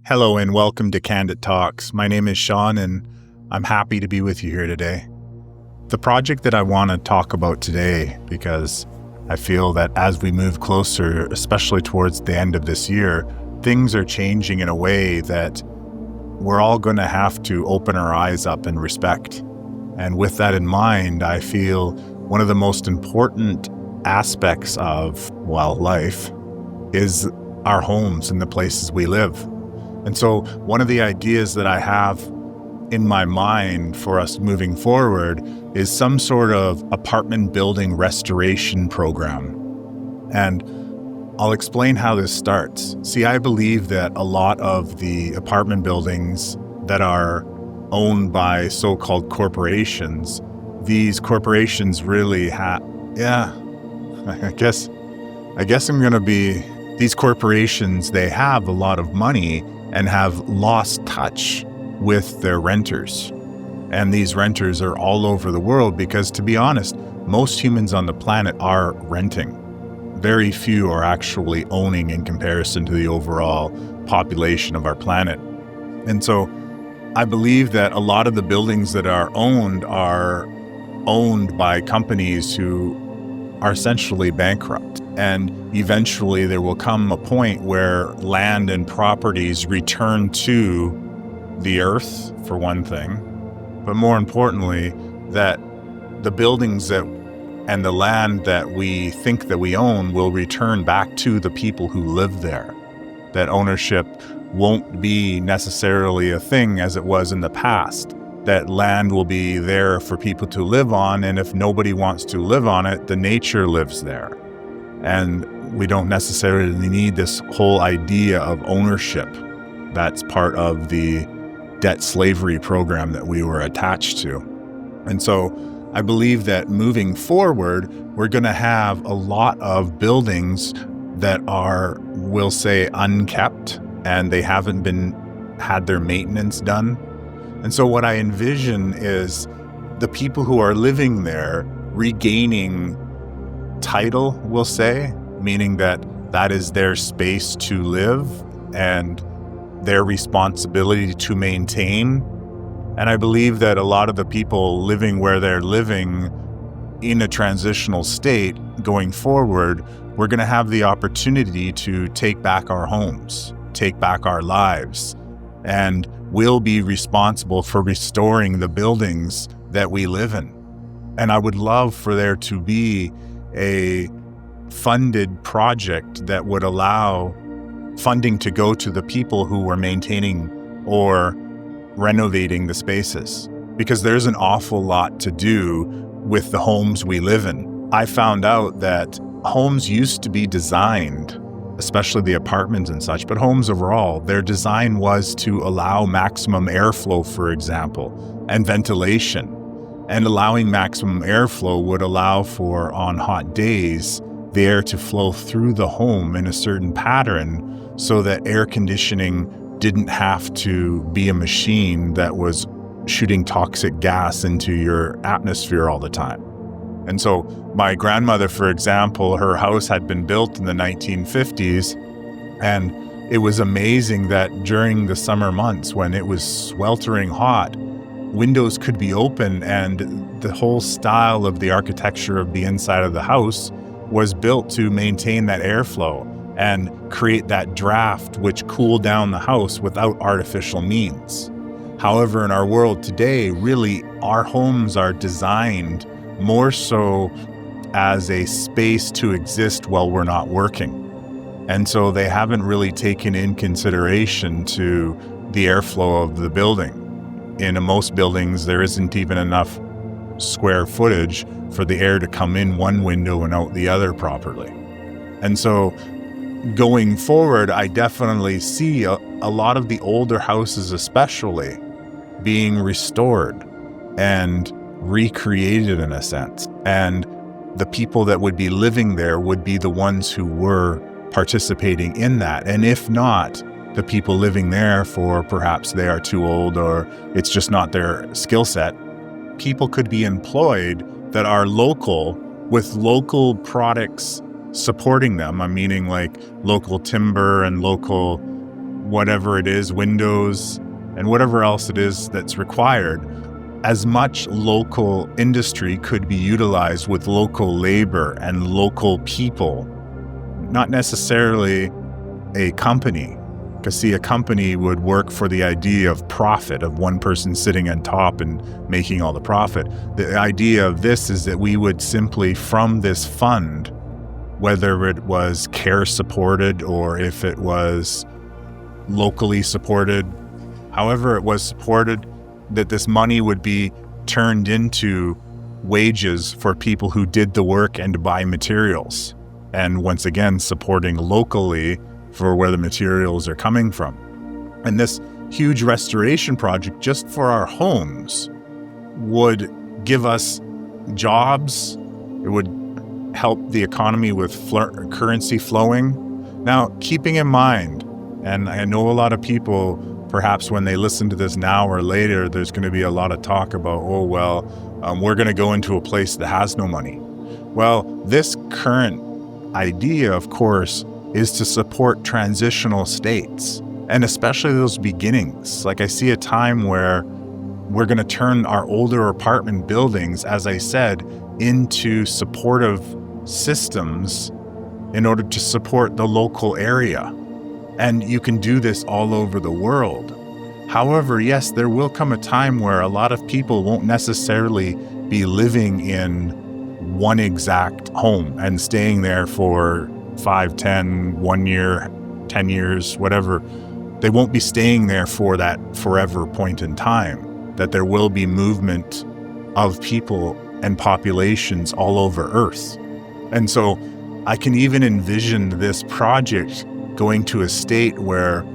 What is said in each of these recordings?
Hello and welcome to Candid Talks. My name is Shawn and I'm happy to be with you here today. The project that I want to talk about today, because I feel that as we move closer, especially towards the end of this year, things are changing in a way that we're all going to have to open our eyes up and respect. And with that in mind, I feel one of the most important aspects of, life is our homes and the places we live. And so one of the ideas that I have in my mind for us moving forward is some sort of apartment building restoration program. And I'll explain how this starts. See, I believe that a lot of the apartment buildings that are owned by so-called corporations, these corporations really these corporations, they have a lot of money and have lost touch with their renters. And these renters are all over the world because, to be honest, most humans on the planet are renting. Very few are actually owning in comparison to the overall population of our planet. And so I believe that a lot of the buildings that are owned by companies who are essentially bankrupt. And eventually there will come a point where land and properties return to the earth, for one thing, but more importantly, that the buildings and the land that we think that we own will return back to the people who live there. That ownership won't be necessarily a thing as it was in the past. That land will be there for people to live on, and if nobody wants to live on it, the nature lives there. And we don't necessarily need this whole idea of ownership. That's part of the debt slavery program that we were attached to. And so I believe that moving forward, we're going to have a lot of buildings that are, we'll say, unkept, and they haven't had their maintenance done. And so what I envision is the people who are living there regaining title, we'll say, meaning that is their space to live and their responsibility to maintain. And I believe that a lot of the people living where they're living in a transitional state going forward, we're going to have the opportunity to take back our homes, take back our lives, and we'll be responsible for restoring the buildings that we live in. And I would love for there to be a funded project that would allow funding to go to the people who were maintaining or renovating the spaces, because there's an awful lot to do with the homes we live in. I found out that homes used to be designed, especially the apartments and such, but homes overall, their design was to allow maximum airflow, for example, and ventilation. And allowing maximum airflow would allow for, on hot days, the air to flow through the home in a certain pattern so that air conditioning didn't have to be a machine that was shooting toxic gas into your atmosphere all the time. And so my grandmother, for example, her house had been built in the 1950s, and it was amazing that during the summer months when it was sweltering hot, windows could be open, and the whole style of the architecture of the inside of the house was built to maintain that airflow and create that draft which cooled down the house without artificial means. However, in our world today, really, our homes are designed more so as a space to exist while we're not working. And so they haven't really taken in consideration to the airflow of the building. In most buildings, there isn't even enough square footage for the air to come in one window and out the other properly. And so going forward, I definitely see a lot of the older houses especially being restored and recreated in a sense. And the people that would be living there would be the ones who were participating in that. And if not, the people living there for perhaps they are too old or it's just not their skill set, people could be employed that are local with local products supporting them. I'm meaning like local timber and local whatever it is, windows, and whatever else it is that's required, as much local industry could be utilized with local labor and local people, not necessarily a company. Because see, a company would work for the idea of profit, of one person sitting on top and making all the profit. The idea of this is that we would simply, from this fund, whether it was care supported or if it was locally supported, however it was supported, that this money would be turned into wages for people who did the work and to buy materials. And once again, supporting locally for where the materials are coming from. And this huge restoration project just for our homes would give us jobs. It would help the economy with currency flowing. Now, keeping in mind, and I know a lot of people, perhaps when they listen to this now or later, there's going to be a lot of talk about, we're going to go into a place that has no money. Well, this current idea, of course, is to support transitional states, and especially those beginnings. Like I see a time where we're going to turn our older apartment buildings, as I said, into supportive systems in order to support the local area. And you can do this all over the world. However, yes, there will come a time where a lot of people won't necessarily be living in one exact home and staying there for 5, 10, 1 year, 10 years, whatever. They won't be staying there for that forever point in time, that there will be movement of people and populations all over Earth. And so I can even envision this project going to a state where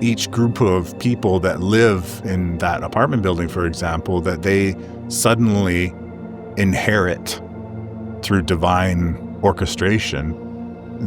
each group of people that live in that apartment building, for example, that they suddenly inherit through divine orchestration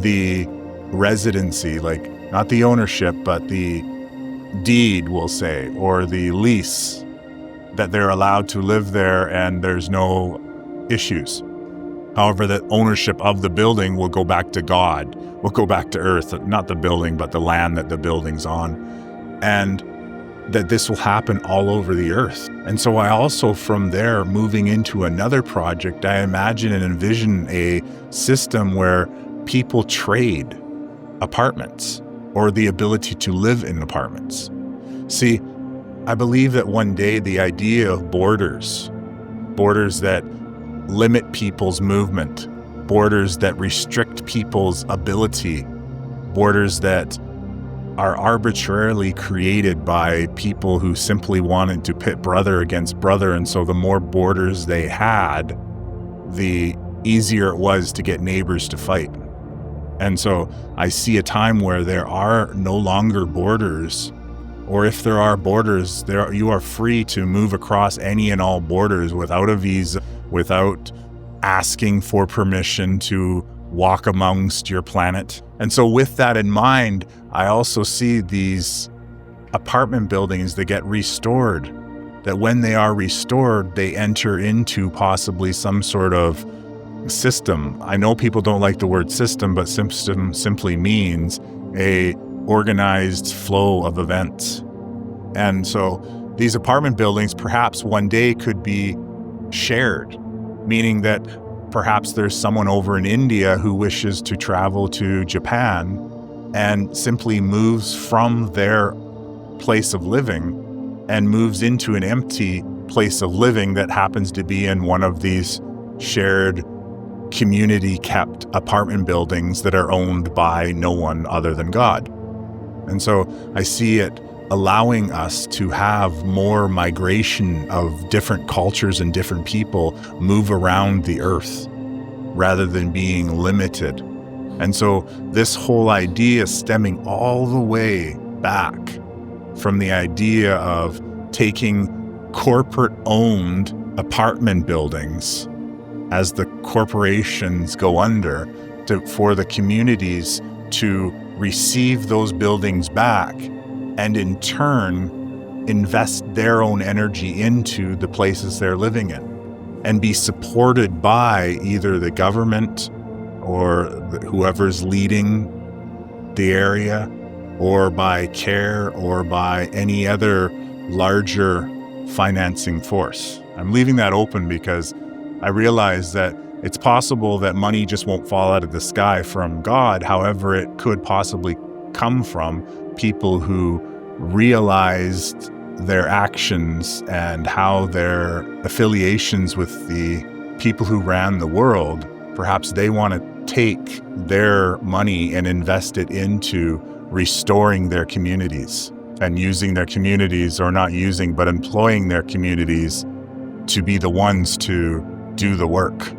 the residency, like not the ownership, but the deed, we'll say, or the lease, that they're allowed to live there and there's no issues. However, the ownership of the building will go back to God, will go back to Earth, not the building, but the land that the building's on. And that this will happen all over the Earth. And so I also, from there, moving into another project, I imagine and envision a system where people trade apartments or the ability to live in apartments. See, I believe that one day the idea of borders that limit people's movement, borders that restrict people's ability, borders that are arbitrarily created by people who simply wanted to pit brother against brother. And so the more borders they had, the easier it was to get neighbors to fight. And so I see a time where there are no longer borders, or if there are borders, you are free to move across any and all borders without a visa, without asking for permission to walk amongst your planet. And so with that in mind, I also see these apartment buildings that get restored, that when they are restored, they enter into possibly some sort of system. I know people don't like the word system, but system simply means a organized flow of events. And so these apartment buildings perhaps one day could be shared, meaning that perhaps there's someone over in India who wishes to travel to Japan and simply moves from their place of living and moves into an empty place of living that happens to be in one of these shared community-kept apartment buildings that are owned by no one other than God. And so I see it allowing us to have more migration of different cultures and different people move around the earth rather than being limited. And so this whole idea stemming all the way back from the idea of taking corporate-owned apartment buildings as the corporations go under, for the communities to receive those buildings back and in turn invest their own energy into the places they're living in and be supported by either the government or whoever's leading the area or by care or by any other larger financing force. I'm leaving that open because I realize that it's possible that money just won't fall out of the sky from God. However, it could possibly come from people who realized their actions and how their affiliations with the people who ran the world, perhaps they want to take their money and invest it into restoring their communities and using their communities, or not using, but employing their communities to be the ones to do the work.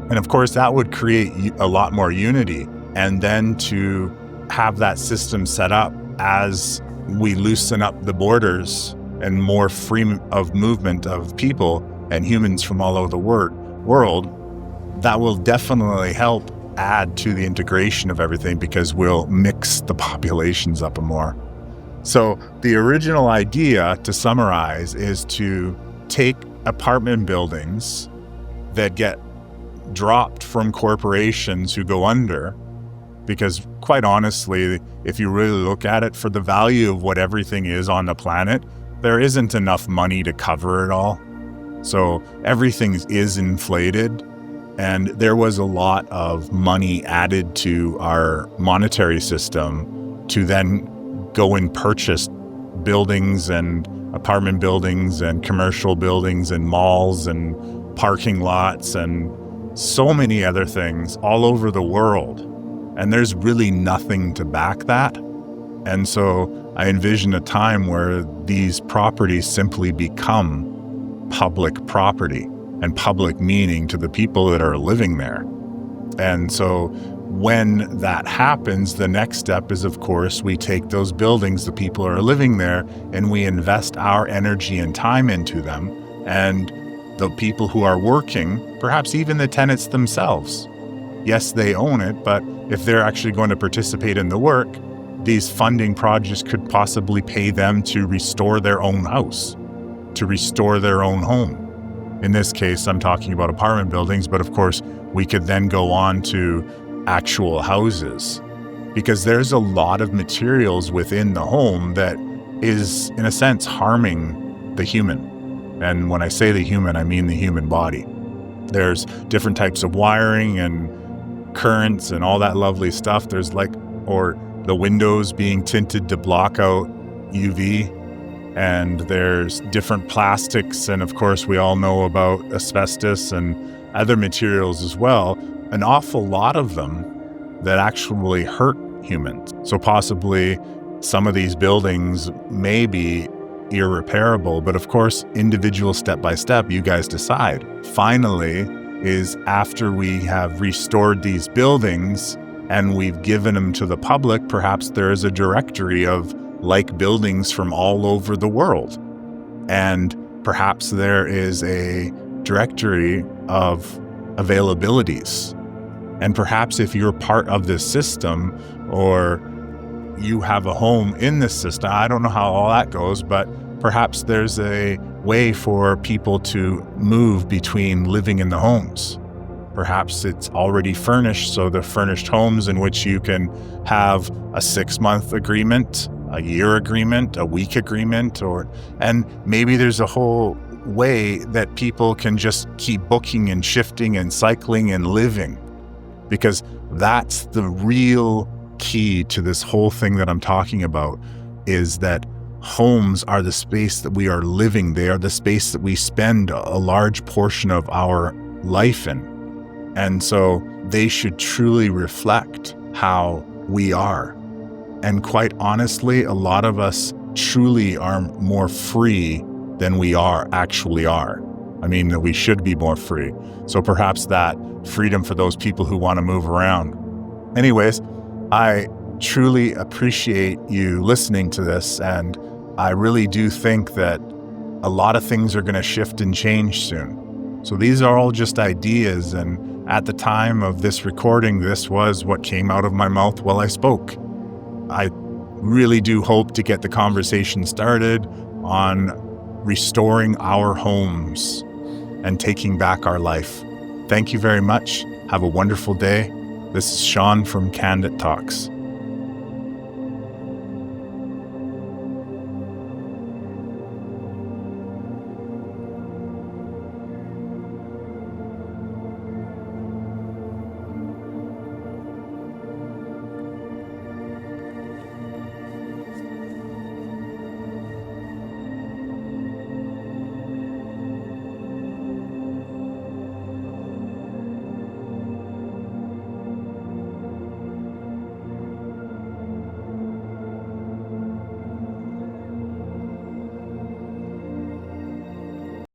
And of course, that would create a lot more unity. And then to have that system set up as we loosen up the borders and more freedom of movement of people and humans from all over the world, that will definitely help add to the integration of everything, because we'll mix the populations up more. So the original idea, to summarize, is to take apartment buildings that get dropped from corporations who go under, because quite honestly, if you really look at it, for the value of what everything is on the planet, there isn't enough money to cover it all. So everything is inflated, and there was a lot of money added to our monetary system to then go and purchase buildings and apartment buildings and commercial buildings and malls and parking lots and so many other things all over the world. And there's really nothing to back that. And so I envision a time where these properties simply become public property, and public meaning to the people that are living there. And so when that happens, the next step is, of course, we take those buildings, the people are living there, and we invest our energy and time into them. And the people who are working, perhaps even the tenants themselves, yes, they own it, but if they're actually going to participate in the work, these funding projects could possibly pay them to restore their own house, to restore their own home. In this case, I'm talking about apartment buildings, but of course, we could then go on to actual houses, because there's a lot of materials within the home that is, in a sense, harming the human. And when I say the human, I mean the human body. There's different types of wiring and currents and all that lovely stuff. There's or the windows being tinted to block out UV. And there's different plastics. And of course, we all know about asbestos and other materials as well. An awful lot of them that actually hurt humans. So possibly some of these buildings may be irreparable, but of course, individual step by step, you guys decide. Finally, is after we have restored these buildings and we've given them to the public, perhaps there is a directory of like buildings from all over the world. And perhaps there is a directory of availabilities. And perhaps if you're part of this system, or you have a home in this system, I don't know how all that goes, but perhaps there's a way for people to move between living in the homes. Perhaps it's already furnished, so the furnished homes in which you can have a 6-month agreement, a year agreement, a week agreement, and maybe there's a whole way that people can just keep booking and shifting and cycling and living, because that's the real key to this whole thing that I'm talking about, is that homes are the space that we are living. They are the space that we spend a large portion of our life in. And so they should truly reflect how we are. And quite honestly, a lot of us truly are more free than we actually are. I mean, that we should be more free. So perhaps that freedom for those people who want to move around. Anyways, I truly appreciate you listening to this. And I really do think that a lot of things are going to shift and change soon. So these are all just ideas. And at the time of this recording, this was what came out of my mouth while I spoke. I really do hope to get the conversation started on restoring our homes and taking back our life. Thank you very much. Have a wonderful day. This is Shawn from Candid Talks.